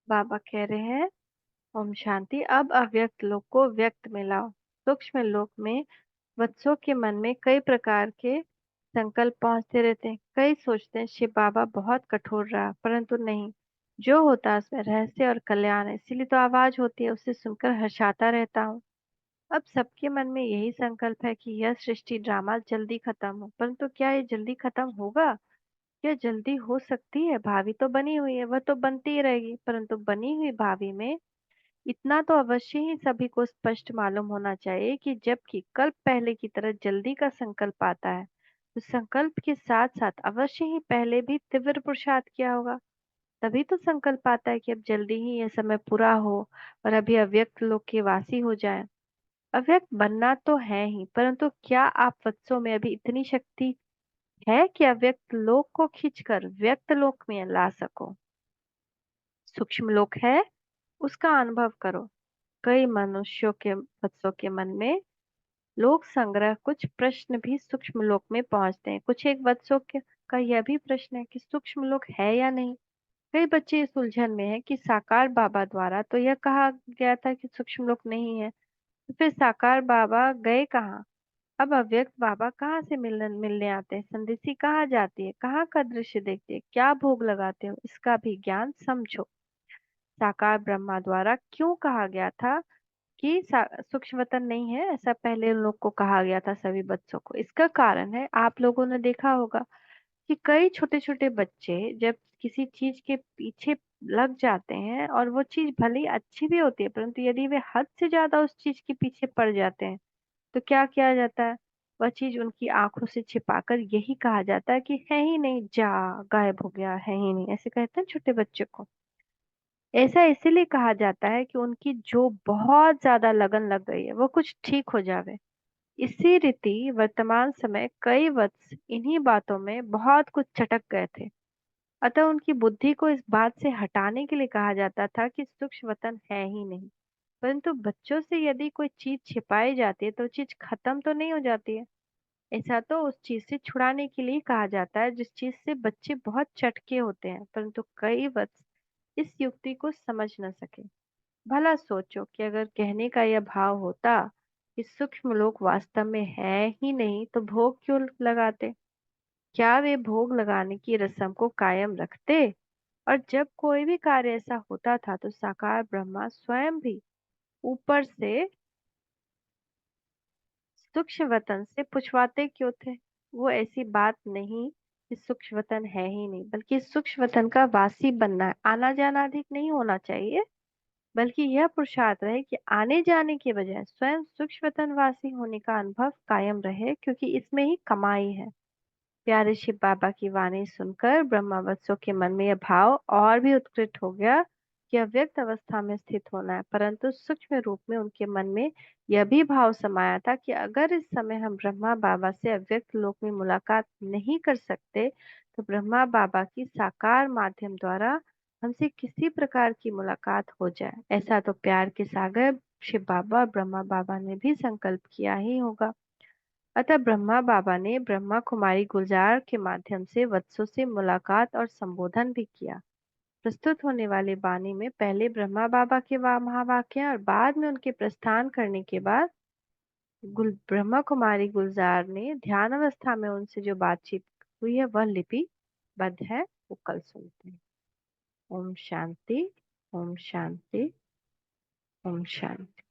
बाबा कह रहे हैं, ओम शांति। अब अव्यक्त लोक को व्यक्त में लाओ। सूक्ष्म लोक में वत्सों के मन में कई प्रकार के संकल्प पहुंचते रहते हैं। कई सोचते हैं शिव बाबा बहुत कठोर रहा, परंतु नहीं, जो होता है उसमें रहस्य और कल्याण है, इसीलिए तो आवाज होती है, उसे सुनकर हर्षाता रहता हूँ। अब सबके मन में यही संकल्प है कि यह सृष्टि ड्रामा जल्दी खत्म हो, परंतु क्या ये जल्दी खत्म होगा? क्या जल्दी हो सकती है? भावी तो बनी हुई है, वह तो बनती ही रहेगी, परंतु बनी हुई भावी में इतना तो अवश्य ही सभी को स्पष्ट मालूम होना चाहिए कि जबकि कल्प पहले की तरह जल्दी का संकल्प आता है, तो संकल्प के साथ साथ अवश्य ही पहले भी तीव्र पुरुषार्थ किया होगा। तभी तो संकल्प आता है कि अब जल्दी ही यह समय पूरा हो और अभी अव्यक्त लोक के वासी हो जाए। अव्यक्त बनना तो है ही, परंतु क्या आप वत्सों में अभी इतनी शक्ति है कि अव्यक्त लोक को खींचकर व्यक्त लोक में ला सको? सूक्ष्म लोक है, उसका अनुभव करो। कई मनुष्यों के वत्सों के मन में लोक संग्रह कुछ प्रश्न भी सूक्ष्म लोक में पहुंचते हैं। कुछ एक वत्सों के का यह भी प्रश्न है कि सूक्ष्म लोक है या नहीं। कई बच्चे इस उलझन में हैं कि साकार बाबा द्वारा तो यह कहा गया था कि सूक्ष्म लोक नहीं है, तो फिर साकार बाबा गए कहाँ? अब अव्यक्त बाबा कहाँ से मिलने मिलने आते हैं? संदेशी कहाँ जाती है? कहाँ का दृश्य देखती है? क्या भोग लगाते हो? इसका भी ज्ञान समझो। साकार ब्रह्मा द्वारा क्यों कहा गया था कि सूक्ष्मतन नहीं है? ऐसा पहले उन लोग को कहा गया था, सभी बच्चों को। इसका कारण है, आप लोगों ने देखा होगा कि कई छोटे छोटे बच्चे जब किसी चीज के पीछे लग जाते हैं और वो चीज भले ही अच्छी भी होती है, परंतु यदि वे हद से ज्यादा उस चीज के पीछे पड़ जाते हैं, तो क्या किया जाता है? वह चीज उनकी आंखों से छिपाकर यही कहा जाता है कि है ही नहीं, जा, गायब हो गया, है ही नहीं, ऐसे कहते हैं छोटे बच्चे को। ऐसा इसीलिए कहा जाता है कि उनकी जो बहुत ज्यादा लगन लग गई है वो कुछ ठीक हो जावे। इसी रीति वर्तमान समय कई वर्ष इन्हीं बातों में बहुत कुछ चटक गए थे। अतः उनकी बुद्धि को इस बात से हटाने के लिए कहा जाता था कि सूक्ष्म वतन है ही नहीं। परंतु बच्चों से यदि कोई चीज छिपाई जाती है तो चीज खत्म तो नहीं हो जाती है। ऐसा तो उस चीज से छुड़ाने के लिए कहा जाता है जिस चीज से बच्चे बहुत चटके होते हैं, परंतु कई वर्ष इस युक्ति को समझ न सके। भला सोचो कि अगर कहने का यह भाव होता कि सूक्ष्म लोक वास्तव में है ही नहीं, तो भोग क्यों लगाते? क्या वे भोग लगाने की रस्म को कायम रखते? और जब कोई भी कार्य ऐसा होता था तो साकार ब्रह्मा स्वयं भी ऊपर से सूक्ष्म वतन से पूछवाते क्यों थे? वो ऐसी बात नहीं कि सूक्ष्म वतन है ही नहीं, बल्कि सूक्ष्म वतन का वासी बनना है। आना जाना अधिक नहीं होना चाहिए, बल्कि यह पुरुषार्थ रहे कि आने जाने के बजाय स्वयं सूक्ष्म वतन वासी होने का अनुभव कायम रहे, क्योंकि इसमें ही कमाई है। प्यारे शिव बाबा की वाणी सुनकर ब्रह्मवत्सों के मन में यह भाव और भी उत्कृष्ट हो गया कि अव्यक्त अवस्था में स्थित होना है, परंतु सूक्ष्म रूप में उनके मन में यह भी भाव समाया था कि अगर इस समय हम ब्रह्मा बाबा से अव्यक्त लोक में मुलाकात नहीं कर सकते, तो ब्रह्मा बाबा की साकार माध्यम द्वारा हमसे किसी प्रकार की मुलाकात हो जाए। ऐसा तो प्यार के सागर शिव बाबा और ब्रह्मा बाबा ने भी संकल्प किया ही होगा। अतः ब्रह्मा बाबा ने ब्रह्मा कुमारी गुलजार के माध्यम से वत्सों से मुलाकात और संबोधन भी किया। प्रस्तुत होने वाले वाणी में पहले ब्रह्मा बाबा के महावाक्य और बाद में उनके प्रस्थान करने के बाद ब्रह्मा कुमारी गुलजार ने ध्यान अवस्था में उनसे जो बातचीत हुई है वह लिपिबद्ध है। वो कल सुनते हैं। ओम शांति। ओम शांति। ओम शांति।